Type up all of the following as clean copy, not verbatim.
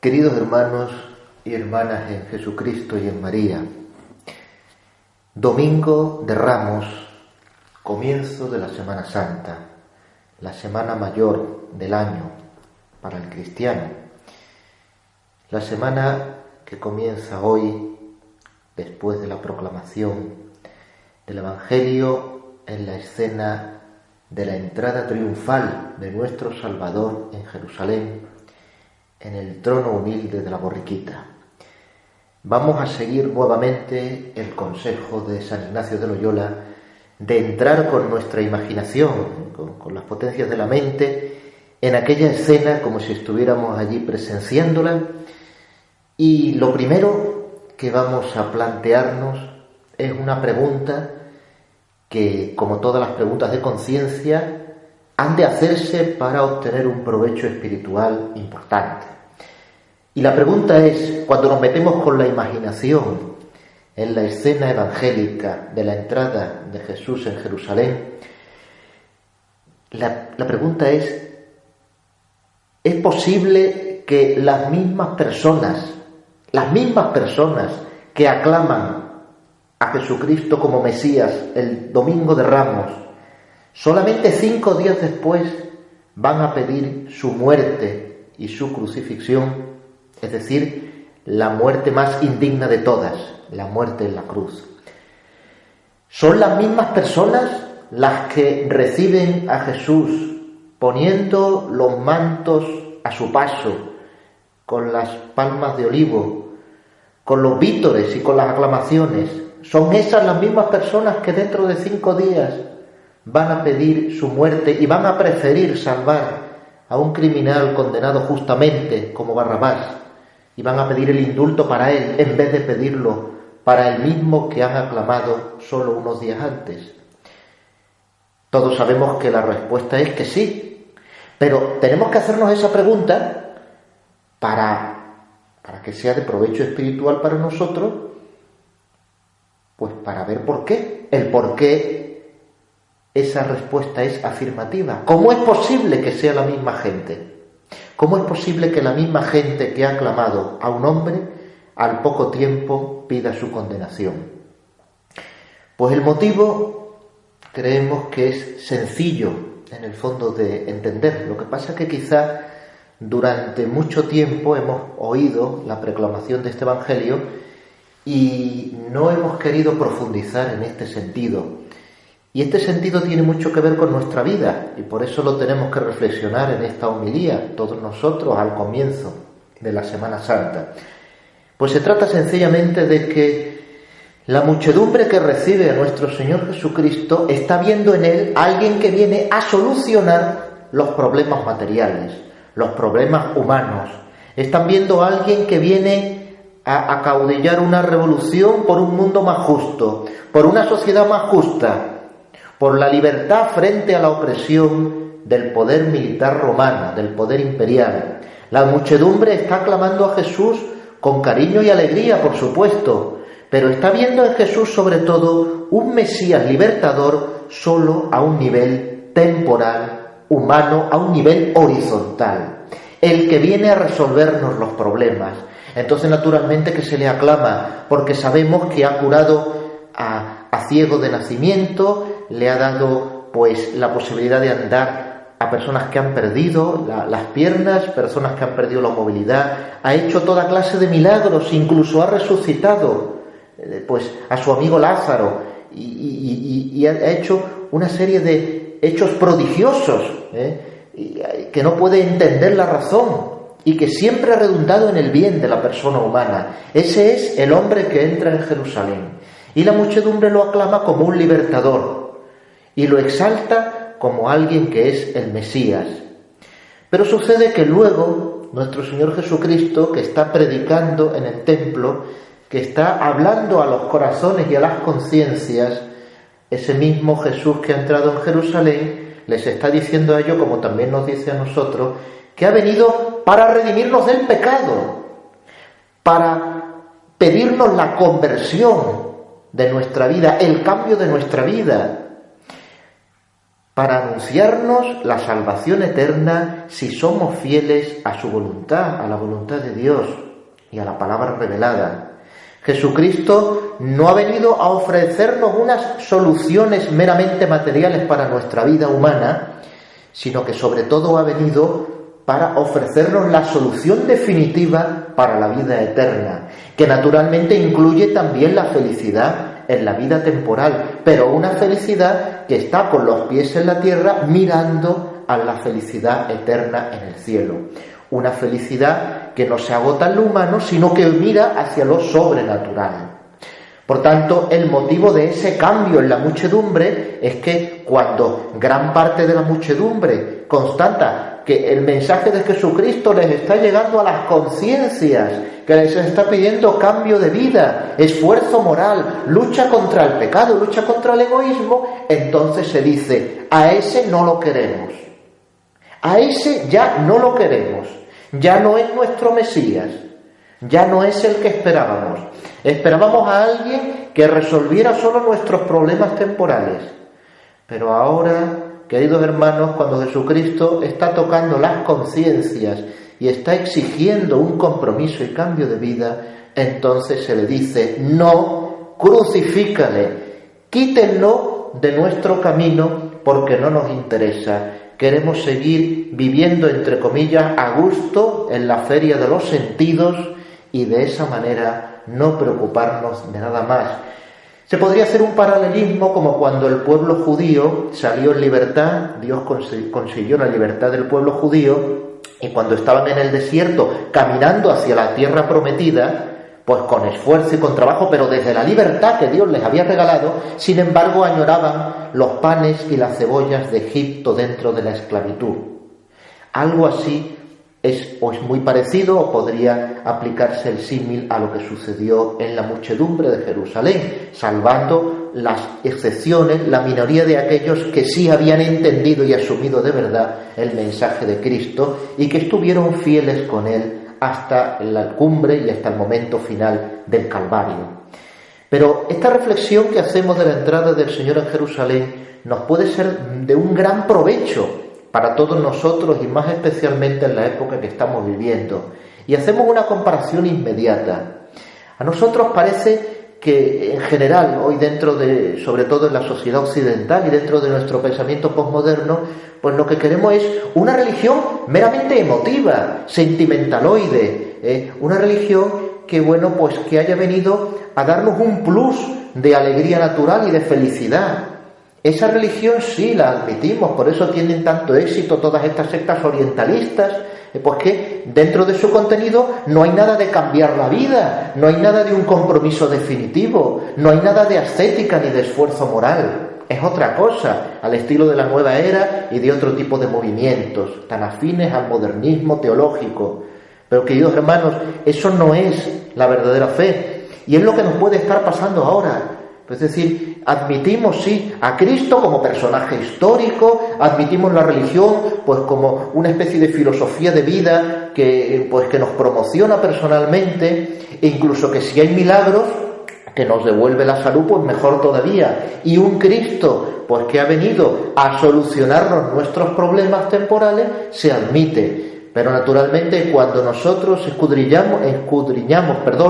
Queridos hermanos y hermanas en Jesucristo y en María, Domingo de Ramos, comienzo de la Semana Santa, la semana mayor del año para el cristiano, la semana que comienza hoy después de la proclamación del Evangelio en la escena de la entrada triunfal de nuestro Salvador en Jerusalén, en el trono humilde de la borriquita. Vamos a seguir nuevamente el consejo de San Ignacio de Loyola de entrar con nuestra imaginación, con las potencias de la mente, en aquella escena como si estuviéramos allí presenciándola. Y lo primero que vamos a plantearnos es una pregunta que, como todas las preguntas de conciencia, han de hacerse para obtener un provecho espiritual importante. Y la pregunta es, cuando nos metemos con la imaginación en la escena evangélica de la entrada de Jesús en Jerusalén, la pregunta ¿es posible que las mismas personas que aclaman a Jesucristo como Mesías el Domingo de Ramos, solamente 5 días después van a pedir su muerte y su crucifixión, es decir, la muerte más indigna de todas, la muerte en la cruz? ¿Son las mismas personas las que reciben a Jesús poniendo los mantos a su paso, con las palmas de olivo, con los vítores y con las aclamaciones? ¿Son esas las mismas personas que dentro de 5 días van a pedir su muerte y van a preferir salvar a un criminal condenado justamente como Barrabás y van a pedir el indulto para él en vez de pedirlo para el mismo que han aclamado solo unos días antes? Todos sabemos que la respuesta es que sí, pero tenemos que hacernos esa pregunta para que sea de provecho espiritual para nosotros, pues para ver por qué, el por qué esa respuesta es afirmativa. ¿Cómo es posible que sea la misma gente? ¿Cómo es posible que la misma gente que ha aclamado a un hombre al poco tiempo pida su condenación? Pues el motivo creemos que es sencillo en el fondo de entender. Lo que pasa es que quizá durante mucho tiempo hemos oído la proclamación de este Evangelio y no hemos querido profundizar en este sentido. Y este sentido tiene mucho que ver con nuestra vida y por eso lo tenemos que reflexionar en esta homilía, todos nosotros al comienzo de la Semana Santa. Pues se trata sencillamente de que la muchedumbre que recibe a nuestro Señor Jesucristo está viendo en Él a alguien que viene a solucionar los problemas materiales, los problemas humanos. Están viendo a alguien que viene a acaudillar una revolución por un mundo más justo, por una sociedad más justa, por la libertad frente a la opresión del poder militar romano, del poder imperial. La muchedumbre está aclamando a Jesús con cariño y alegría, por supuesto, pero está viendo en Jesús sobre todo un Mesías libertador solo a un nivel temporal, humano, a un nivel horizontal, el que viene a resolvernos los problemas. Entonces, naturalmente que se le aclama, porque sabemos que ha curado a ciego de nacimiento, le ha dado pues la posibilidad de andar a personas que han perdido las piernas, personas que han perdido la movilidad, ha hecho toda clase de milagros, incluso ha resucitado pues a su amigo Lázaro y ha hecho una serie de hechos prodigiosos que no puede entender la razón y que siempre ha redundado en el bien de la persona humana. Ese es el hombre que entra en Jerusalén. Y la muchedumbre lo aclama como un libertador y lo exalta como alguien que es el Mesías. Pero sucede que luego nuestro Señor Jesucristo, que está predicando en el templo, que está hablando a los corazones y a las conciencias, ese mismo Jesús que ha entrado en Jerusalén, les está diciendo a ellos, como también nos dice a nosotros, que ha venido para redimirnos del pecado, para pedirnos la conversión de nuestra vida, el cambio de nuestra vida, para anunciarnos la salvación eterna si somos fieles a su voluntad, a la voluntad de Dios y a la palabra revelada. Jesucristo no ha venido a ofrecernos unas soluciones meramente materiales para nuestra vida humana, sino que sobre todo ha venido para ofrecernos la solución definitiva para la vida eterna, que naturalmente incluye también la felicidad en la vida temporal, pero una felicidad que está con los pies en la tierra mirando a la felicidad eterna en el cielo. Una felicidad que no se agota en lo humano, sino que mira hacia lo sobrenatural. Por tanto, el motivo de ese cambio en la muchedumbre es que cuando gran parte de la muchedumbre constata que el mensaje de Jesucristo les está llegando a las conciencias, que les está pidiendo cambio de vida, esfuerzo moral, lucha contra el pecado, lucha contra el egoísmo, entonces se dice, a ese no lo queremos. A ese ya no lo queremos. Ya no es nuestro Mesías, ya no es el que esperábamos. Esperábamos a alguien que resolviera solo nuestros problemas temporales. Pero ahora, queridos hermanos, cuando Jesucristo está tocando las conciencias y está exigiendo un compromiso y cambio de vida, entonces se le dice, no, crucifícale, quítenlo de nuestro camino porque no nos interesa. Queremos seguir viviendo, entre comillas, a gusto en la feria de los sentidos y de esa manera no preocuparnos de nada más. Se podría hacer un paralelismo como cuando el pueblo judío salió en libertad, Dios consiguió la libertad del pueblo judío, y cuando estaban en el desierto caminando hacia la tierra prometida, pues con esfuerzo y con trabajo, pero desde la libertad que Dios les había regalado, sin embargo añoraban los panes y las cebollas de Egipto dentro de la esclavitud. Algo así es muy parecido, o podría aplicarse el símil a lo que sucedió en la muchedumbre de Jerusalén, salvando las excepciones, la minoría de aquellos que sí habían entendido y asumido de verdad el mensaje de Cristo y que estuvieron fieles con él hasta la cumbre y hasta el momento final del Calvario. Pero esta reflexión que hacemos de la entrada del Señor en Jerusalén nos puede ser de un gran provecho para todos nosotros y más especialmente en la época que estamos viviendo. Y hacemos una comparación inmediata. A nosotros parece que en general, hoy sobre todo en la sociedad occidental y dentro de nuestro pensamiento posmoderno, pues lo que queremos es una religión meramente emotiva, sentimentaloide, una religión que haya venido a darnos un plus de alegría natural y de felicidad. Esa religión sí la admitimos, por eso tienen tanto éxito todas estas sectas orientalistas, pues que dentro de su contenido no hay nada de cambiar la vida, no hay nada de un compromiso definitivo, no hay nada de ascética ni de esfuerzo moral. Es otra cosa, al estilo de la nueva era y de otro tipo de movimientos, tan afines al modernismo teológico. Pero queridos hermanos, eso no es la verdadera fe, y es lo que nos puede estar pasando ahora. Es decir, admitimos sí a Cristo como personaje histórico, admitimos la religión pues como una especie de filosofía de vida que nos promociona personalmente, e incluso que si hay milagros que nos devuelve la salud, pues mejor todavía. Y un Cristo pues que ha venido a solucionarnos nuestros problemas temporales se admite. Pero naturalmente cuando nosotros escudriñamos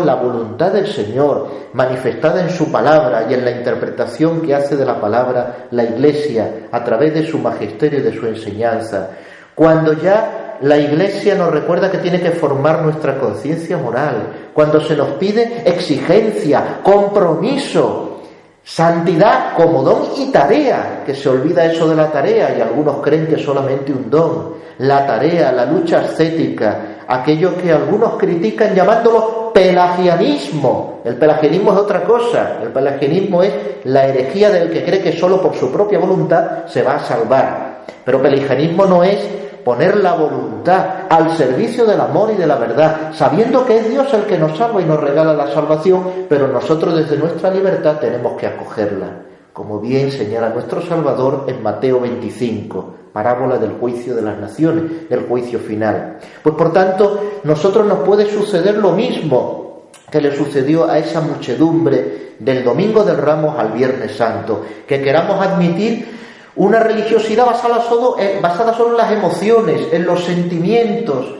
la voluntad del Señor manifestada en su palabra y en la interpretación que hace de la palabra la Iglesia a través de su magisterio y de su enseñanza, cuando ya la Iglesia nos recuerda que tiene que formar nuestra conciencia moral, cuando se nos pide exigencia, compromiso, santidad como don y tarea, que se olvida eso de la tarea y algunos creen que es solamente un don. La tarea, la lucha ascética, aquello que algunos critican llamándolo pelagianismo. El pelagianismo es otra cosa. El pelagianismo es la herejía del que cree que solo por su propia voluntad se va a salvar. Pero pelagianismo no es poner la voluntad al servicio del amor y de la verdad, sabiendo que es Dios el que nos salva y nos regala la salvación, pero nosotros desde nuestra libertad tenemos que acogerla, como bien señala nuestro Salvador en Mateo 25, parábola del juicio de las naciones, del juicio final. Pues por tanto, nosotros nos puede suceder lo mismo que le sucedió a esa muchedumbre del Domingo de Ramos al Viernes Santo, que queramos admitir Una religiosidad basada solo en las emociones, en los sentimientos,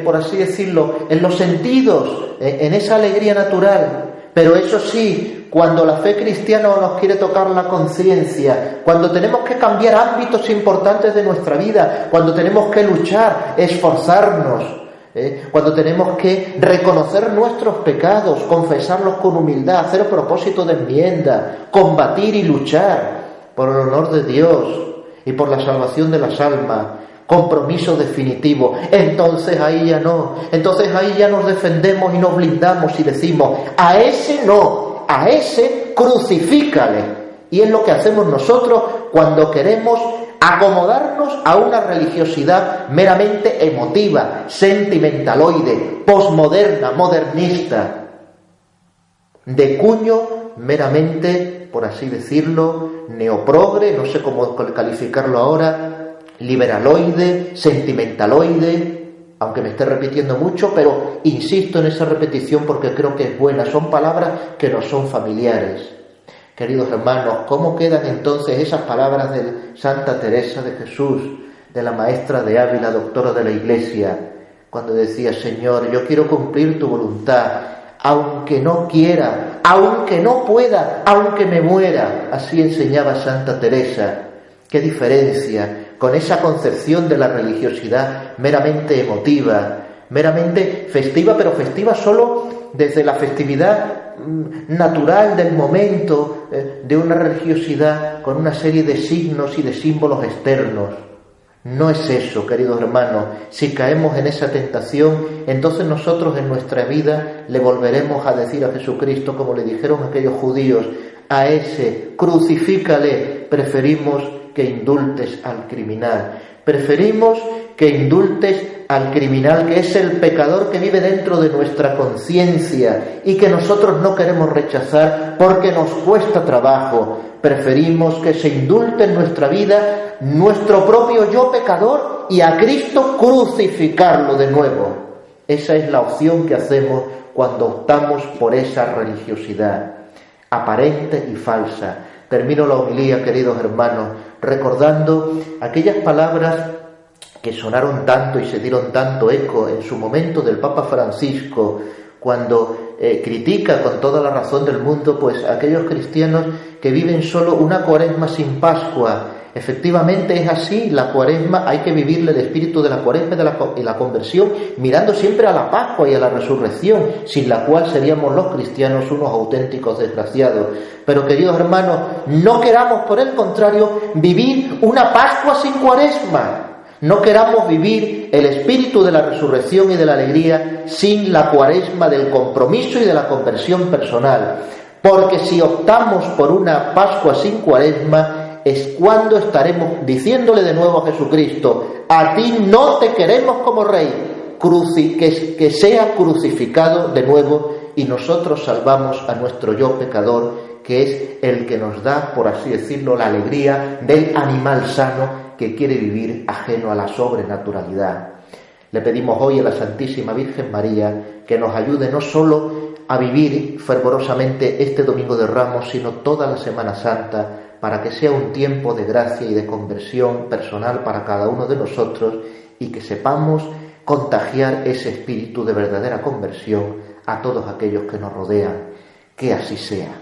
por así decirlo, en los sentidos, en esa alegría natural. Pero eso sí, cuando la fe cristiana nos quiere tocar la conciencia, cuando tenemos que cambiar ámbitos importantes de nuestra vida, cuando tenemos que luchar, esforzarnos, cuando tenemos que reconocer nuestros pecados, confesarlos con humildad, hacer propósito de enmienda, combatir y luchar por el honor de Dios y por la salvación de las almas, compromiso definitivo, entonces ahí ya no, entonces ahí ya nos defendemos y nos blindamos y decimos, a ese no, a ese crucifícale. Y es lo que hacemos nosotros cuando queremos acomodarnos a una religiosidad meramente emotiva, sentimentaloide, posmoderna, modernista, de cuño meramente, por así decirlo, neoprogre, no sé cómo calificarlo ahora, liberaloide, sentimentaloide, aunque me esté repitiendo mucho, pero insisto en esa repetición porque creo que es buena, son palabras que nos son familiares. Queridos hermanos, ¿cómo quedan entonces esas palabras de Santa Teresa de Jesús, de la maestra de Ávila, doctora de la Iglesia, cuando decía, Señor, yo quiero cumplir tu voluntad, aunque no quiera, aunque no pueda, aunque me muera? Así enseñaba Santa Teresa. ¿Qué diferencia con esa concepción de la religiosidad meramente emotiva, meramente festiva, pero festiva solo desde la festividad natural del momento, de una religiosidad con una serie de signos y de símbolos externos? No es eso, queridos hermanos. Si caemos en esa tentación, entonces nosotros en nuestra vida le volveremos a decir a Jesucristo, como le dijeron aquellos judíos, a ese crucifícale, preferimos que indultes al criminal. Preferimos que indultes al criminal, que es el pecador que vive dentro de nuestra conciencia y que nosotros no queremos rechazar porque nos cuesta trabajo. Preferimos que se indulte en nuestra vida nuestro propio yo pecador y a Cristo crucificarlo de nuevo. Esa es la opción que hacemos cuando optamos por esa religiosidad aparente y falsa. Termino la homilía, queridos hermanos, recordando aquellas palabras que sonaron tanto y se dieron tanto eco en su momento del Papa Francisco, cuando critica con toda la razón del mundo pues aquellos cristianos que viven solo una cuaresma sin Pascua. Efectivamente es así, la cuaresma hay que vivirle el espíritu de la cuaresma y la conversión mirando siempre a la Pascua y a la resurrección, sin la cual seríamos los cristianos unos auténticos desgraciados. Pero queridos hermanos, no queramos por el contrario vivir una Pascua sin cuaresma. No queramos vivir el espíritu de la resurrección y de la alegría sin la cuaresma del compromiso y de la conversión personal. Porque si optamos por una Pascua sin cuaresma, es cuando estaremos diciéndole de nuevo a Jesucristo, a ti no te queremos como Rey, que sea crucificado de nuevo, y nosotros salvamos a nuestro yo pecador, que es el que nos da, por así decirlo, la alegría del animal sano que quiere vivir ajeno a la sobrenaturalidad. Le pedimos hoy a la Santísima Virgen María que nos ayude no solo a vivir fervorosamente este Domingo de Ramos, sino toda la Semana Santa, para que sea un tiempo de gracia y de conversión personal para cada uno de nosotros y que sepamos contagiar ese espíritu de verdadera conversión a todos aquellos que nos rodean. Que así sea.